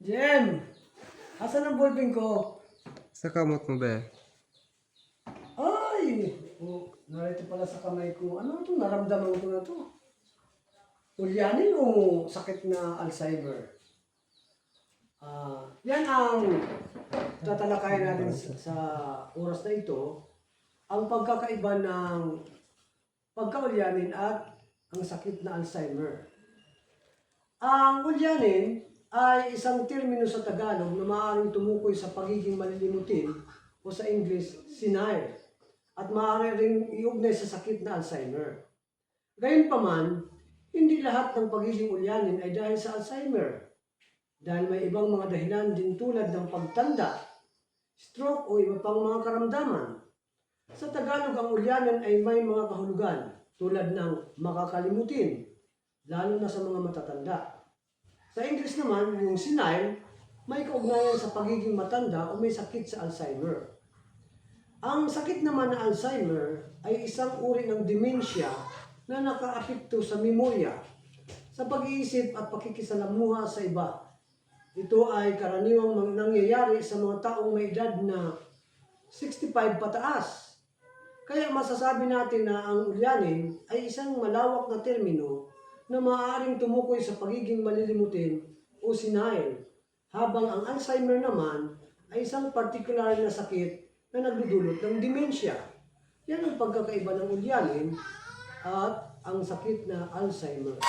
Jem! Asan ang ballpen ko? Sa kamot mo be? Ay! Narito pala sa kamay ko. Ano ito? Naramdaman ko na to. Ulyanin o sakit na Alzheimer? Yan ang tatalakayan natin sa oras na ito. Ang pagkakaiba ng pagkaulyanin at ang sakit na Alzheimer. Ang ulyanin ay isang termino sa Tagalog na maaaring tumukoy sa pagiging malilimutin o sa English, senile, at maaari ring iugnay sa sakit na Alzheimer. Gayunpaman, hindi lahat ng pagiging ulyanin ay dahil sa Alzheimer, dahil may ibang mga dahilan din tulad ng pagtanda, stroke o iba pang mga karamdaman. Sa Tagalog, ang ulyanin ay may mga kahulugan tulad ng makakalimutin, lalo na sa mga matatanda. Sa English naman, yung senile, may kaugnayan sa pagiging matanda o may sakit sa Alzheimer. Ang sakit naman na Alzheimer ay isang uri ng dementia na nakaapekto sa memorya, sa pag-iisip at pakikisalamuha sa iba. Ito ay karaniwang nangyayari sa mga taong may edad na 65 pataas. Kaya masasabi natin na ang ulyanin ay isang malawak na termino na maaaring tumukoy sa pagiging malilimutin o senile, habang ang Alzheimer naman ay isang partikular na sakit na nagdudulot ng dementia. Yan ang pagkakaiba ng ulyanin at ang sakit na Alzheimer.